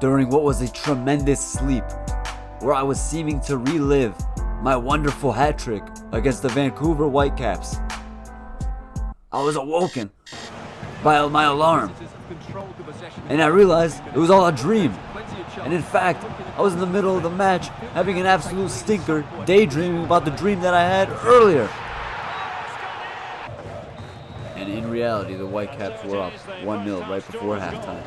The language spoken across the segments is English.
during what was a tremendous sleep, where I was seeming to relive my wonderful hat trick against the Vancouver Whitecaps. I was awoken by my alarm, and I realized it was all a dream. And in fact, I was in the middle of the match having an absolute stinker, daydreaming about the dream that I had earlier. And in reality, the Whitecaps were up 1-0 right before halftime.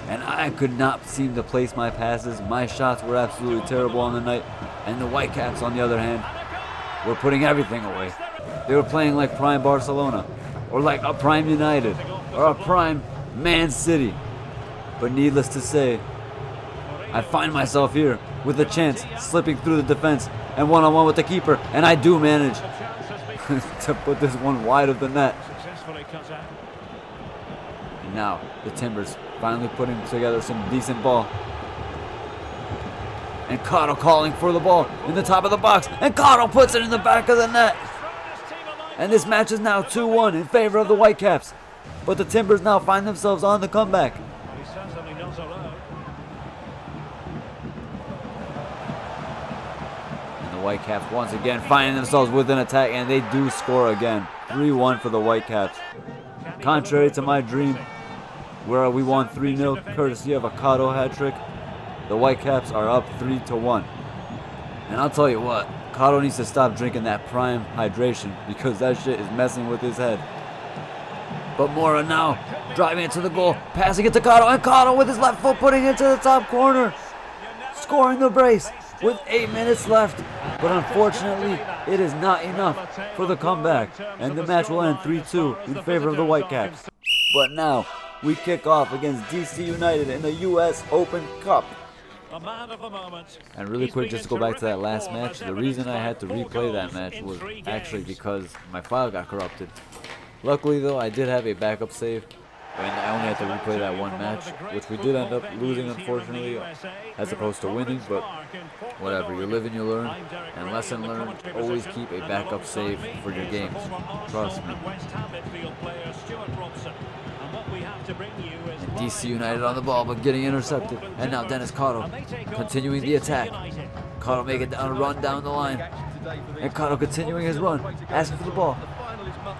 And I could not seem to place my passes. My shots were absolutely terrible on the night. And the Whitecaps, on the other hand, were putting everything away. They were playing like prime Barcelona, or like a prime United, or a prime Man City. But needless to say, I find myself here with a chance, slipping through the defense and one-on-one with the keeper, and I do manage to put this one wide of the net. And now the Timbers finally putting together some decent ball. And Karo calling for the ball in the top of the box, and Karo puts it in the back of the net. And this match is now 2-1 in favor of the Whitecaps. But the Timbers now find themselves on the comeback. And the Whitecaps once again finding themselves with an attack, and they do score again. 3-1 for the Whitecaps. Contrary to my dream, where we won 3-0 courtesy of a Karo hat trick, the Whitecaps are up 3-1. And I'll tell you what, Karo needs to stop drinking that prime hydration, because that shit is messing with his head. But Mora now driving it to the goal, passing it to Karo, and Karo with his left foot putting it to the top corner, scoring the brace with 8 minutes left. But unfortunately, it is not enough for the comeback, and the match will end 3-2 in favor of the Whitecaps. But now we kick off against DC United in the US Open Cup. And really quick, just to go back to that last match, the reason I had to replay that match was actually because my file got corrupted. Luckily though, I did have a backup save, and I only had to replay that one match, which we did end up losing unfortunately, as opposed to winning, but whatever, you live and you learn, and lesson learned, always keep a backup save for your games, trust me. And DC United on the ball, but getting intercepted, and now Denis Karo continuing the attack. Karo making a run down the line, and Karo continuing his run, asking for the ball.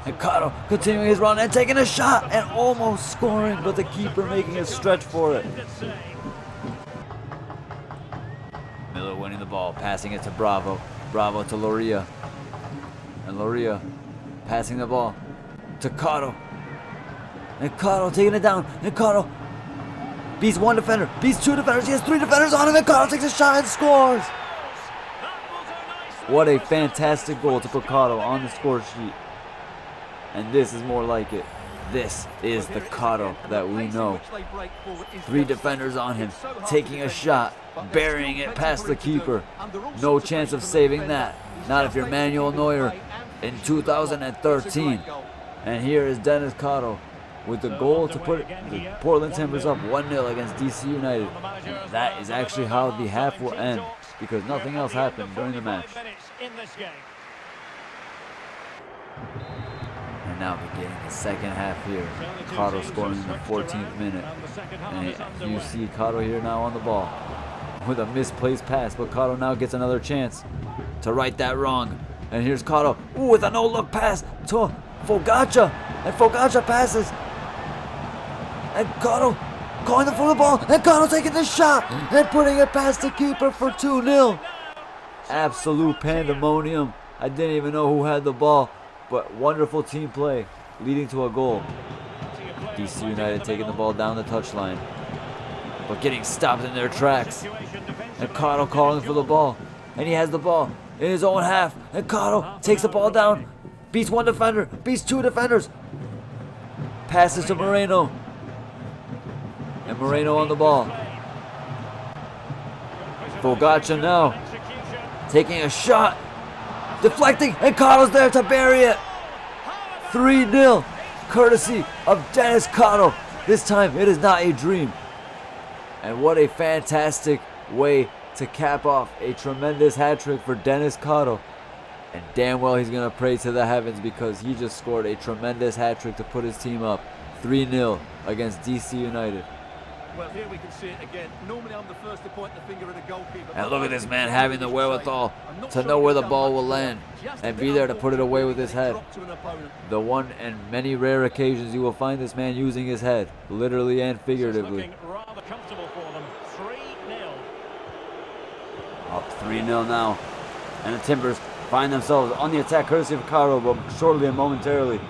And Karo continuing his run and taking a shot and almost scoring, but the keeper making a stretch for it. Miller winning the ball, passing it to Bravo. Bravo to Loria. And Loria passing the ball to Karo. And Karo taking it down. And Karo beats one defender, beats two defenders. He has three defenders on him, and Karo takes a shot and scores. What a fantastic goal to put Karo on the score sheet. And this is more like it. This is the Karo that we know. Three defenders on him, taking a shot, burying it past the keeper. No chance of saving that. Not if you're Manuel Neuer in 2013. And here is Denis Karo with the goal to put the Portland Timbers up 1-0 against DC United. And that is actually how the half will end, because nothing else happened during the match. And now beginning the second half here. Karo scoring in the 14th minute. And you see Karo here now on the ball with a misplaced pass, but Karo now gets another chance to right that wrong. And here's Karo with a no-look pass to Fogacha. And Fogacha passes. And Karo calling for the ball. And Karo taking the shot and putting it past the keeper for 2-0. Absolute pandemonium. I didn't even know who had the ball. But wonderful team play, leading to a goal. DC United taking the ball down the touchline, but getting stopped in their tracks. And Karo calling for the ball, and he has the ball in his own half. And Karo takes the ball down, beats one defender, beats two defenders. Passes to Moreno, and Moreno on the ball. Fogacha now taking a shot. Deflecting, and Karo's there to bury it. 3-0, courtesy of Denis Karo. This time, it is not a dream. And what a fantastic way to cap off a tremendous hat trick for Denis Karo. And damn well he's going to pray to the heavens, because he just scored a tremendous hat trick to put his team up 3-0 against DC United. Well, here we can see it again. Normally I'm the first to point the finger at a goalkeeper. And look at this man having the wherewithal to know where the ball will land and be there to put it away with his head. The one and many rare occasions you will find this man using his head, literally and figuratively. Rather comfortable for them. 3-0. Up 3-0 now. And the Timbers find themselves on the attack courtesy of Karo, but shortly and momentarily.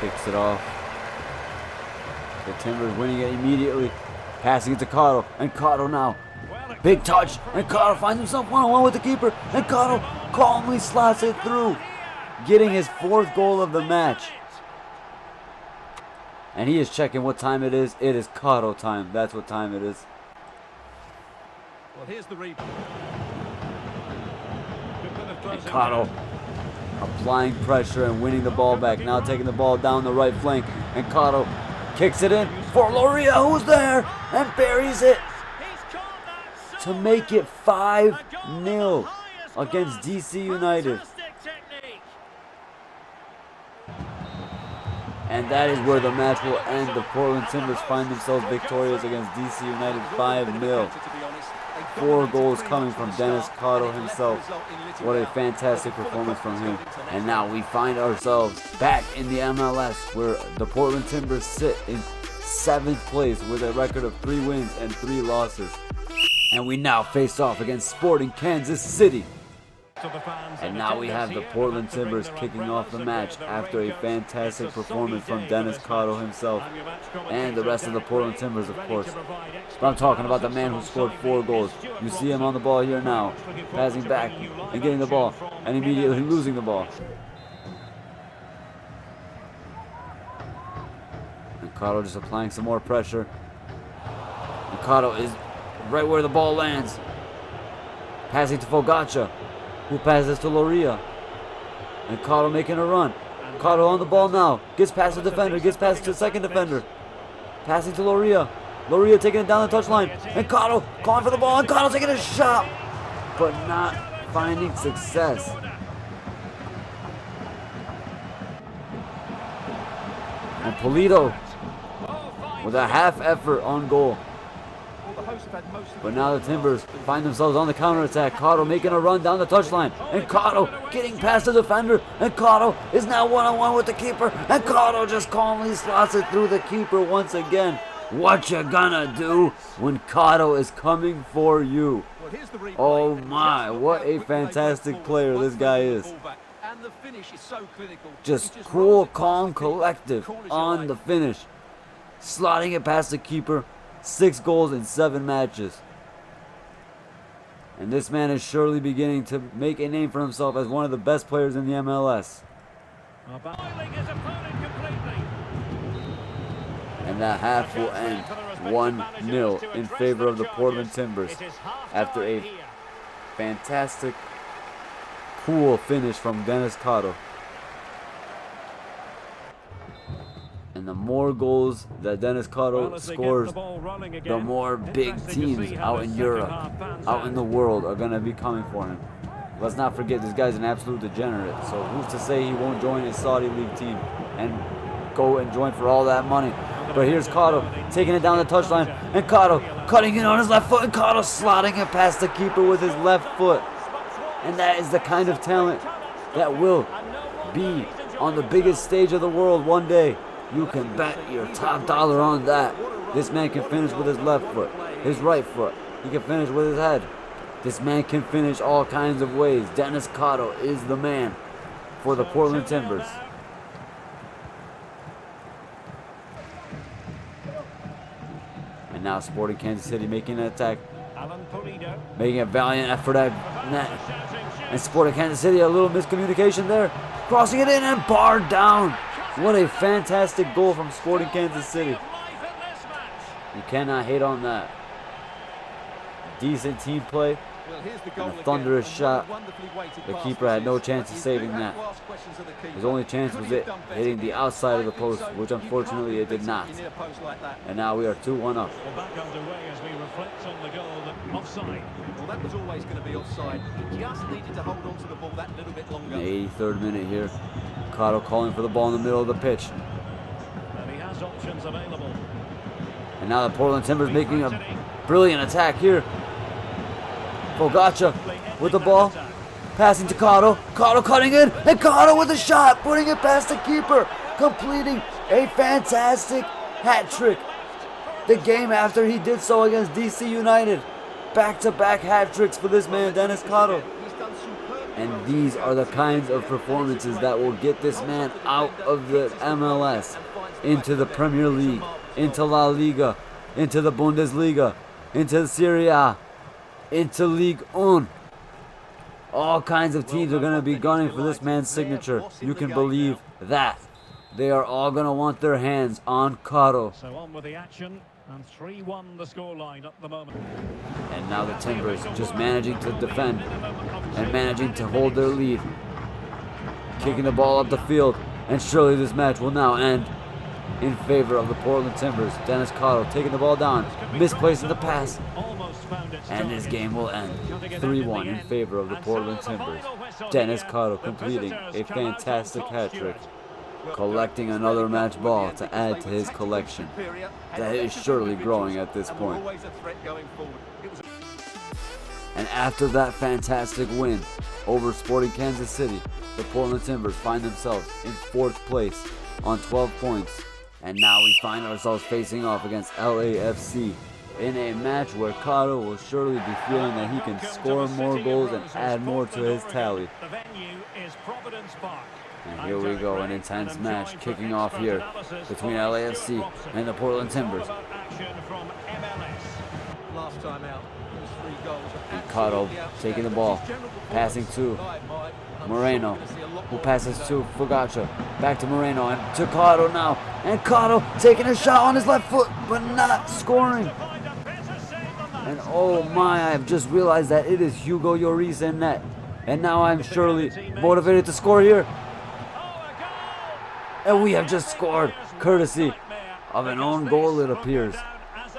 Kicks it off. The Timbers winning it immediately. Passing it to Karo. And Karo now. Big touch. And Karo finds himself one-on-one with the keeper. And Karo calmly slots it through. Getting his 4th goal of the match. And he is checking what time it is. It is Karo time. That's what time it is. Well, here's the replay. And Karo applying pressure and winning the ball back. Now taking the ball down the right flank. And Karo kicks it in for Loria, who's there, and buries it to make it 5-0 against DC United. And that is where the match will end. The Portland Timbers find themselves victorious against DC United 5-0. 4 goals coming from Denis Karo himself. What a fantastic performance from him. And now we find ourselves back in the MLS, where the Portland Timbers sit in 7th place with a record of 3 wins and 3 losses. And we now face off against Sporting Kansas City. And now we have the Portland Timbers kicking off the match after a fantastic performance from Denis Karo himself and the rest of the Portland Timbers, of course. But I'm talking about the man who scored 4 goals. You see him on the ball here now, passing back and getting the ball and immediately losing the ball. And Karo just applying some more pressure. And Karo is right where the ball lands. Passing to Fogacha, who passes to Loria. And Karo making a run. Karo on the ball now. Gets past the defender. Gets past the second defender. Passing to Loria. Loria taking it down the touchline. And Karo calling for the ball. And Karo taking a shot. But not finding success. And Polito with a half effort on goal. But now the Timbers find themselves on the counterattack. Karo making a run down the touchline. And Karo getting past the defender. And Karo is now one-on-one with the keeper. And Karo just calmly slots it through the keeper once again. What you gonna do when Karo is coming for you? Oh my, what a fantastic player this guy is. Just cool, calm, collective on the finish. Slotting it past the keeper. 6 goals in 7 matches. And this man is surely beginning to make a name for himself as one of the best players in the MLS. And that half will end 1-0 in favor of the Portland Timbers after a fantastic, cool finish from Denis Karo. And the more goals that Denis Karo scores, the more big teams out in Europe, out in the world are going to be coming for him. Let's not forget, this guy's an absolute degenerate. So who's to say he won't join his Saudi League team and go and join for all that money? But here's Karo taking it down the touchline. And Karo cutting it on his left foot. And Karo slotting it past the keeper with his left foot. And that is the kind of talent that will be on the biggest stage of the world one day. You can bet your top dollar on that. This man can finish with his left foot, his right foot. He can finish with his head. This man can finish all kinds of ways. Denis Karo is the man for the Portland Timbers. And now Sporting Kansas City making an attack. Making a valiant effort at net. And Sporting Kansas City, a little miscommunication there. Crossing it in and barred down. What a fantastic goal from Sporting Kansas City. You cannot hate on that. Decent team play. And a thunderous shot. The keeper had no chance of saving that. His only chance was it hitting the outside of the post, which unfortunately it did not. And now we are 2-1 up. Back underway as we reflect on the goal. Offside. Well, that was always going to be offside. He just needed to hold on to the ball that little bit longer. In the 83rd minute here, Karo calling for the ball in the middle of the pitch. And he has options available. And now the Portland Timbers making a brilliant attack here. Fogacha with the ball. Passing to Karo. Karo cutting in. And Karo with a shot. Putting it past the keeper. Completing a fantastic hat trick. The game after he did so against DC United. Back-to-back hat tricks for this man, Denis Karo. And these are the kinds of performances that will get this man out of the MLS, into the Premier League, into La Liga, into the Bundesliga, into the Serie A, into Ligue 1. All kinds of teams are going to be gunning for this man's signature. You can believe that. They are all going to want their hands on Karo. So on with the action, and 3-1 the scoreline at the moment. And now the Timbers just managing to defend and managing to hold their lead. Kicking the ball up the field, and surely this match will now end in favor of the Portland Timbers. Denis Karo taking the ball down, misplacing the pass, and this game will end 3-1 in favor of the Portland Timbers. Denis Karo completing a fantastic hat trick, collecting another match ball to add to his collection that is surely growing at this point. And after that fantastic win over Sporting Kansas City, the Portland Timbers find themselves in 4th place on 12 points. And now we find ourselves facing off against LAFC in a match where Karo will surely be feeling that he can score more goals and add more to his tally. The venue is Providence Park. And here we go, an intense match kicking off here between LAFC and the Portland Timbers. Last time out, it was 3 goals. And Karo taking the ball, passing to Moreno, who passes to Fogacha, back to Moreno, and to Karo now. And Karo taking a shot on his left foot, but not scoring. And oh my, I've just realized that it is Hugo Lloris in net. And now I'm surely motivated to score here. And we have just scored, courtesy of an own goal, it appears.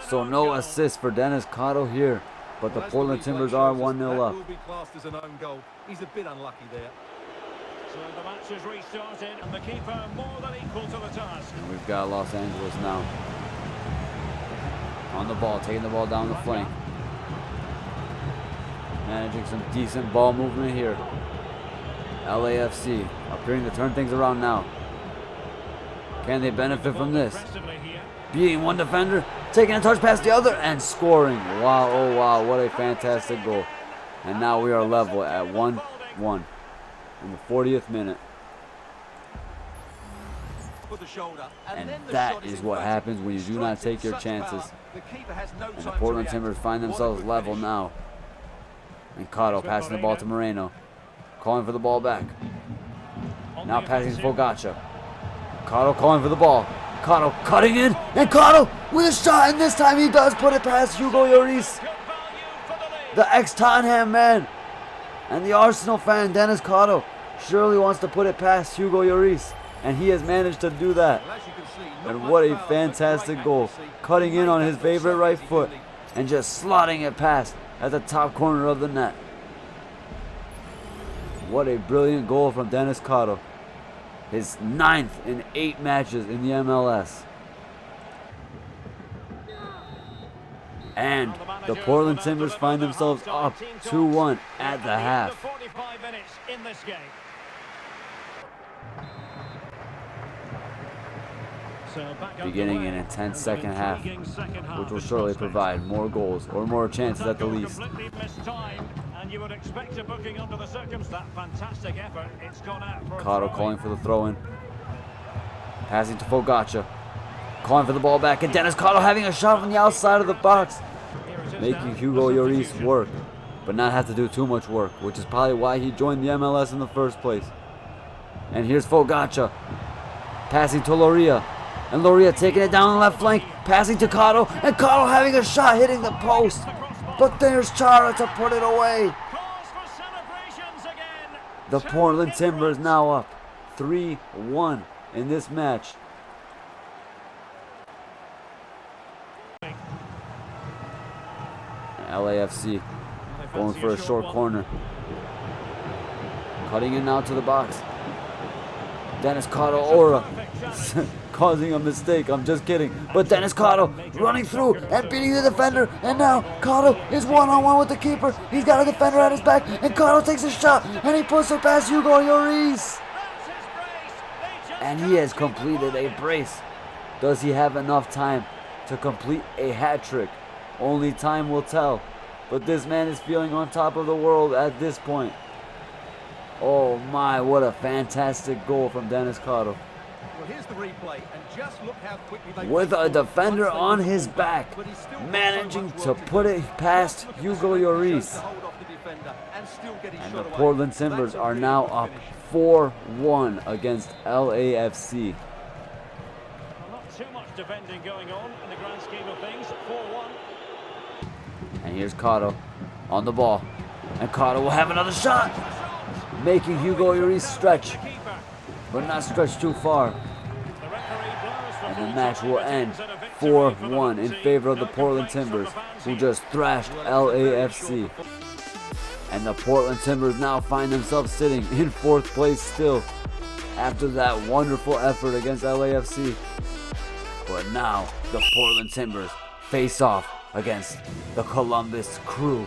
So no assist for Denis Karo here, but the Portland Timbers are 1-0 up. He's a bit unlucky there. So the match has restarted, and the keeper more than equal to the task. And we've got Los Angeles now on the ball, taking the ball down the flank. Managing some decent ball movement here. LAFC appearing to turn things around now. Can they benefit from this? Beating one defender, taking a touch past the other, and scoring. Wow, oh wow, what a fantastic goal. And now we are level at 1-1 in the 40th minute. And that is what happens when you do not take your chances. And the Portland Timbers find themselves level now. And Karo passing the ball to Moreno, calling for the ball back. Now passing to Fogacha. Karo calling for the ball. Karo cutting in, and Karo with a shot, and this time he does put it past Hugo Lloris. The ex-Tottenham man and the Arsenal fan, Denis Karo, surely wants to put it past Hugo Lloris, and he has managed to do that. And what a fantastic goal. Cutting in on his favorite right foot and just slotting it past at the top corner of the net. What a brilliant goal from Denis Karo. His 9th in 8 matches in the MLS. And the Portland Timbers find themselves up 2-1 at the half. Beginning an intense second half, which will surely provide more goals or more chances at the least. And you would expect a booking under the circumstance. Fantastic effort. It's gone out for Karo calling for the throw-in. Passing to Fogacha. Calling for the ball back, and Denis Karo having a shot from the outside of the box. Making Hugo Lloris work, but not have to do too much work, which is probably why he joined the MLS in the first place. And here's Fogacha. Passing to Loria. And Loria taking it down the left flank. Passing to Karo, and Karo having a shot hitting the post. But there's Chara to put it away. The Portland Timbers now up 3-1 in this match. LAFC going for a short corner. Cutting in now to the box. Denis Karo aura causing a mistake. I'm just kidding. But Denis Karo running through and beating the defender. And now Karo is one-on-one with the keeper. He's got a defender at his back. And Karo takes a shot. And he puts it past Hugo Lloris. And he has completed a brace. Does he have enough time to complete a hat trick? Only time will tell. But this man is feeling on top of the world at this point. Oh my, what a fantastic goal from Denis Karo. Well, here's the replay, and just look how quickly they With a defender on his back, managing to put it past Hugo Lloris. And the Portland Timbers are now up 4-1 against LAFC. Not too much defending going on in the grand scheme of things. 4-1. And here's Karo on the ball. And Karo will have another shot, making Hugo Lloris stretch, but not stretch too far. And the match will end 4-1 in favor of the Portland Timbers, who just thrashed LAFC. And the Portland Timbers now find themselves sitting in 4th place still, after that wonderful effort against LAFC. But now the Portland Timbers face off against the Columbus Crew,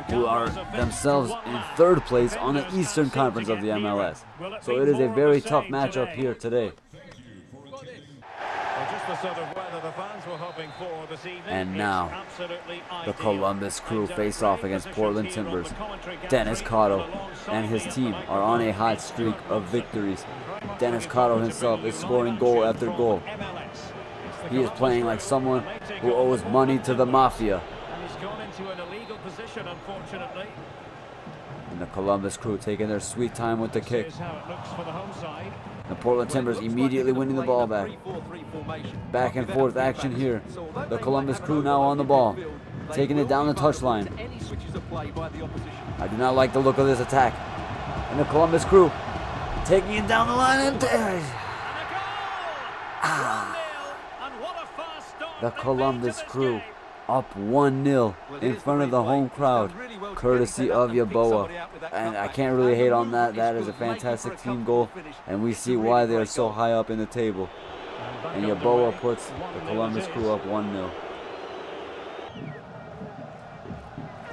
who are themselves in 3rd place on the Eastern Conference of the MLS. So it is a very tough matchup here today. And now the Columbus Crew face off against Portland Timbers. Denis Karo and his team are on a hot streak of victories. Denis Karo himself is scoring goal after goal. He is playing like someone who owes money to the mafia. And the Columbus Crew taking their sweet time with the kick. The Portland Timbers immediately winning the ball back. Back and forth action here. The Columbus Crew now on the ball, taking it down the touchline. I do not like the look of this attack. And the Columbus Crew taking it down the line and the Columbus Crew up 1-0 in front of the home crowd, courtesy of Yeboah. And I can't really hate on that. That is a fantastic team goal, and we see why they are so high up in the table. And Yeboah puts the Columbus Crew up 1-0.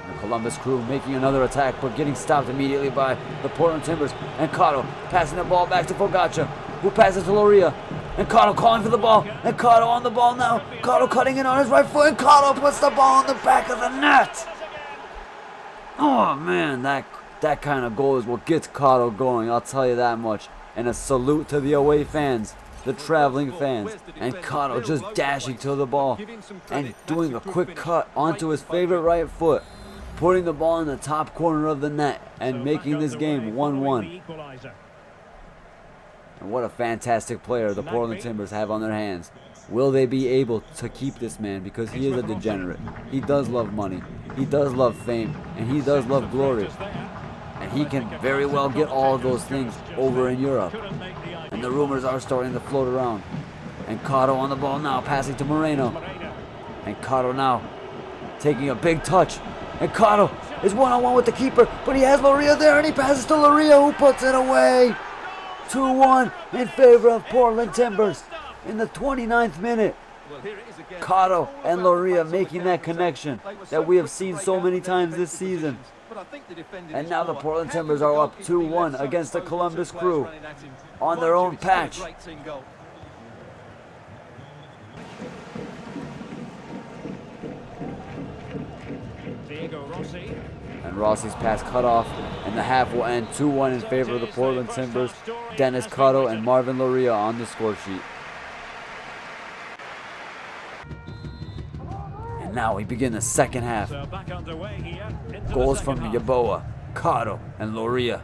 The Columbus Crew making another attack, but getting stopped immediately by the Portland Timbers. And Karo passing the ball back to Fogacha, who passes to Loria. And Karo calling for the ball. And Karo on the ball now. Karo cutting in on his right foot. And Karo puts the ball on the back of the net. Oh man, that kind of goal is what gets Karo going, I'll tell you that much. And a salute to the away fans, the traveling fans. And Karo just dashing to the ball and doing a quick cut onto his favorite right foot, putting the ball in the top corner of the net and making this game 1-1. And what a fantastic player the Portland Timbers have on their hands. Will they be able to keep this man? Because he is a degenerate. He does love money. He does love fame. And he does love glory. And he can very well get all of those things over in Europe. And the rumors are starting to float around. And Karo on the ball now, passing to Moreno. And Karo now taking a big touch. And Karo is one-on-one with the keeper. But he has Loria there, and he passes to Loria, who puts it away. 2-1 in favor of Portland Timbers in the 29th minute. Karo and Loria making that connection that we have seen so many times this season. And now the Portland Timbers are up 2-1 against the Columbus Crew on their own patch. And Rossi's pass cut off, and the half will end 2-1 in favor of the Portland Timbers. Denis Karo and Marvin Loria on the score sheet. And now we begin the second half. Goals from Yeboah, Karo, and Loria.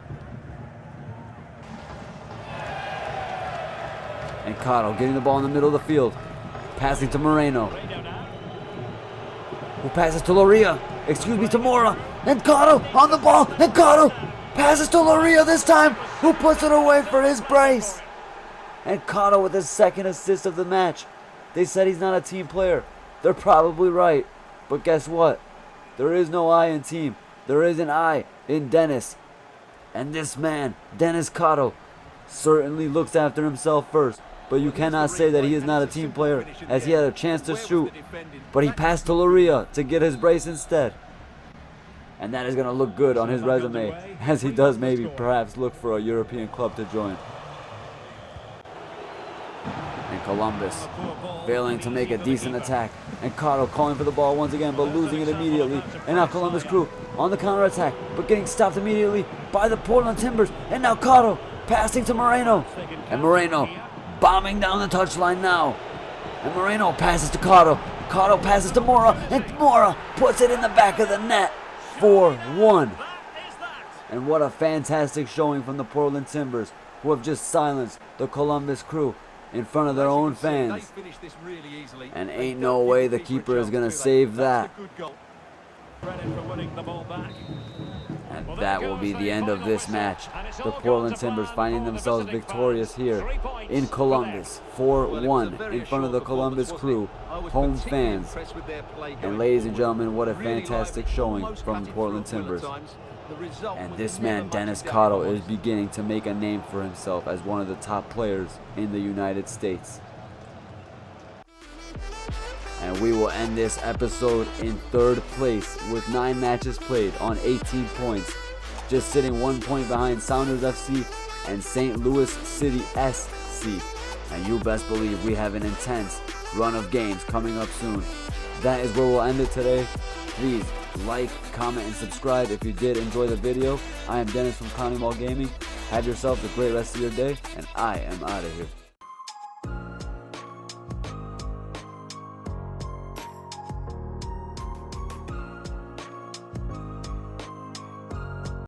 And Karo getting the ball in the middle of the field, passing to Moreno, who passes to Loria. To Mora. And Karo on the ball. And Karo passes to Loria this time, who puts it away for his brace. And Karo with his second assist of the match. They said he's not a team player. They're probably right. But guess what? There is no I in team. There is an I in Denis. And this man, Denis Karo, certainly looks after himself first, but you cannot say that he is not a team player, as he had a chance to shoot, but he passed to Loria to get his brace instead. And that is going to look good on his resume, as he does maybe perhaps look for a European club to join. And Columbus failing to make a decent attack, and Karo calling for the ball once again, but losing it immediately. And now Columbus Crew on the counter attack, but getting stopped immediately by the Portland Timbers. And now Karo passing to Moreno, and Moreno bombing down the touchline now. And Moreno passes to Karo. Karo passes to Mora, and Mora puts it in the back of the net. 4-1. And what a fantastic showing from the Portland Timbers, who have just silenced the Columbus Crew in front of their own fans. And ain't no way the keeper is going to save that. And that will be the end of this match. The Portland Timbers finding themselves victorious here in Columbus, 4-1 in front of the Columbus Crew, home fans. And ladies and gentlemen, what a fantastic showing from the Portland Timbers. And this man, Denis Karo, is beginning to make a name for himself as one of the top players in the United States. And we will end this episode in 3rd place with 9 matches played on 18 points, just sitting 1 point behind Sounders FC and St. Louis City SC. And you best believe we have an intense run of games coming up soon. That is where we'll end it today. Please like, comment, and subscribe if you did enjoy the video. I am Dennis from County Mall Gaming. Have yourselves a great rest of your day, and I am out of here.